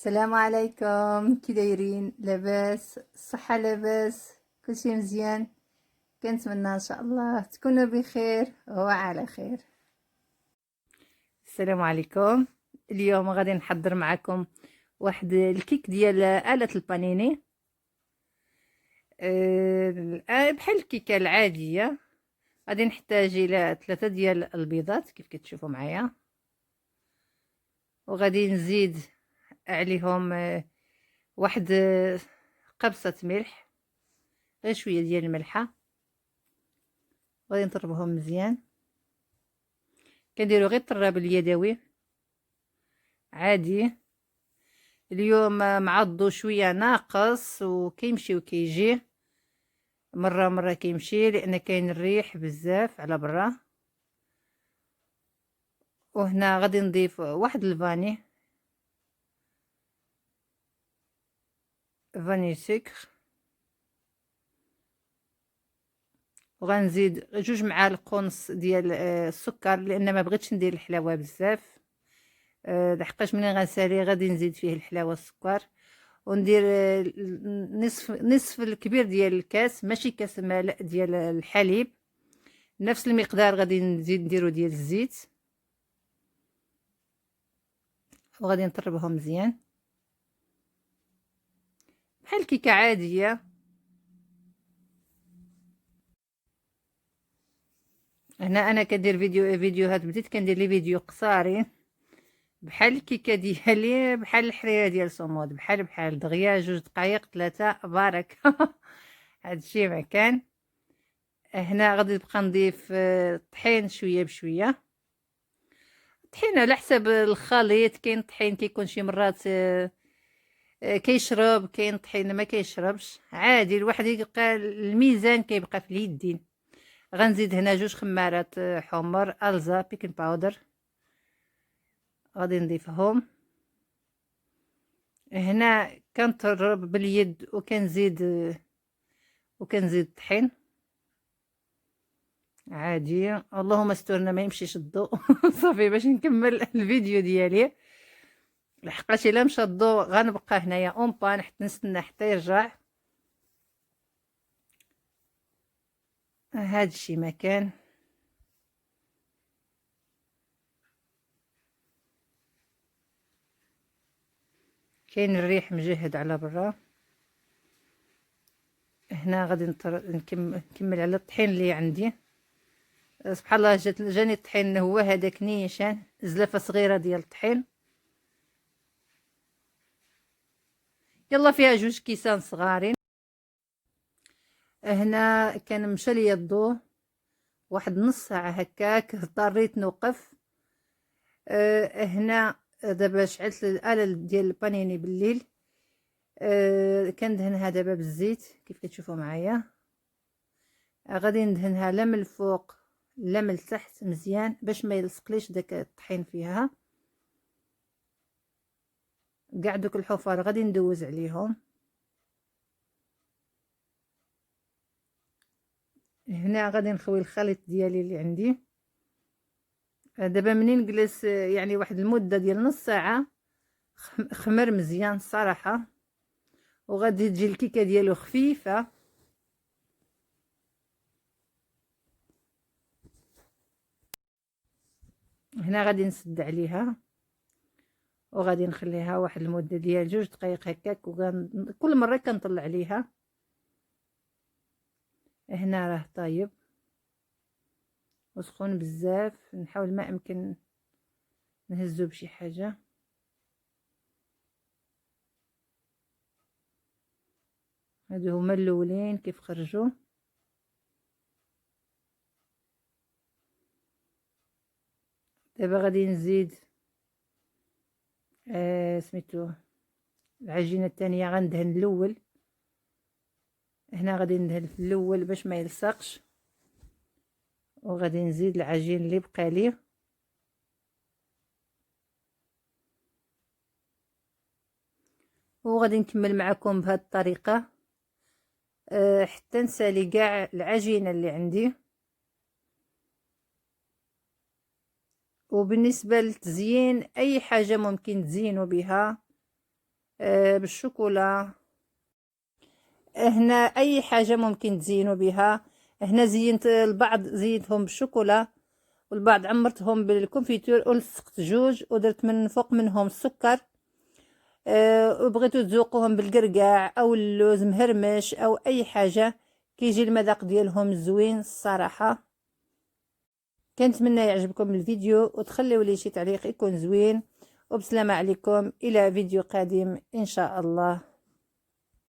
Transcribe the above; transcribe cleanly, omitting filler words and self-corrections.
السلام عليكم، كي دايرين؟ لاباس؟ الصحة لاباس؟ كلشي مزيان؟ كنتمنى ان شاء الله تكونوا بخير وعلى خير. السلام عليكم. اليوم غادي نحضر معكم واحد الكيك ديال آلة البانيني، بحال الكيكه العاديه. غادي نحتاج الى 3 ديال البيضات كيف كتشوفوا معايا، وغادي نزيد عليهم واحد قبصة ملح، غير شويه ديال الملحه. غادي نطربهم مزيان، كنديرو غير الطراب اليدوي عادي. اليوم مع الضو شويه ناقص وكيمشي وكيجي، مره كيمشي لان كاين الريح بزاف على برا. وهنا غادي نضيف واحد فاني سكر، وغنزيد 2 معالق ونص ديال السكر لان ما بغيتش ندير الحلاوه بزاف، لحقاش ملي غنسالي غادي نزيد فيه الحلاوه السكر. وندير نصف الكبير ديال الكاس، ماشي كاس ماء ديال الحليب. نفس المقدار غادي نزيد نديرو ديال الزيت، وغادي نطربهم مزيان بحال كيكه عاديه. هنا انا كندير فيديوهات، بديت كندير لي فيديو قصارين بحال الكيكه ديالي، بحال الحريره ديال صمود، بحال دغيا 2 دقائق 3 بارك. هادشي ما كان. هنا غادي نبقى نضيف طحين شويه بشويه، طحين على حسب الخليط. كاين طحين كيكون شي مرات كيشرب، كاين طحين ما كيشربش عادي. الواحد يبقى الميزان كيبقى في اليدين. غنزيد هنا 2 خمارات حمر الزا بيكين باودر، غادي نضيفهم. هنا كنطرب باليد وكنزيد طحين عادي. اللهم استرنا ما يمشيش الضوء. صافي باش نكمل الفيديو ديالي، لحقاش الا مشى الضوء غنبقى هنايا اون بان حتى نستنى حتى يرجع. هادشي مكان. كاين الريح مجهد على برا. هنا غادي نكمل على الطحين اللي عندي. سبحان الله، جاني الطحين هو هذاك نيشان، زلافه صغيره ديال الطحين. يلا فيها 2 كيسان صغارين. هنا كان مشى ليا الضو واحد نص ساعه هكاك، اضطريت نوقف. هنا دابا شعلت الآلة ديال البانيني بالليل. كندهنها دابا بالزيت كيف كتشوفوا معايا. غادي ندهنها لا من الفوق لا من التحت مزيان باش ما يلصقليش داك الطحين فيها. كاع دوك الحفار غادي ندوز عليهم. هنا غادي نخوي الخليط ديالي اللي عندي. دابا منين نجلس يعني واحد المده ديال نص ساعه، خمر مزيان الصراحه، وغادي تجي الكيكه ديالو خفيفه. هنا غادي نسد عليها وغادي نخليها واحد المده ديال 2 دقائق هكاك، كل مره كنطلع عليها. هنا راه طايب وسخون بزاف، نحاول ما امكن نهزو بشي حاجه. هادو هما الاولين كيف خرجوا. دابا غادي نزيد سميتو العجينه الثانيه. غندهن الاول، هنا غادي ندهن في الاول باش ما يلصقش، وغادي نزيد العجين اللي بقى ليه. وغادي نكمل معكم بهذه الطريقه حتى نسالي كاع العجينه اللي عندي. وبالنسبه للتزيين اي حاجه ممكن تزينوا بها، بالشوكولا. هنا اي حاجه ممكن تزينوا بها. هنا زينت البعض زينتهم بالشوكولا، والبعض عمرتهم بالكونفيتور ولصقت جوج ودرت من فوق منهم السكر. وبغيتو تذوقوهم بالقرقاع او اللوز مهرمش او اي حاجه، كيجي المذاق ديالهم زوين الصراحه. كنتمنى يعجبكم الفيديو وتخليوا لي شي تعليق يكون زوين، وبسلامه عليكم الى فيديو قادم ان شاء الله.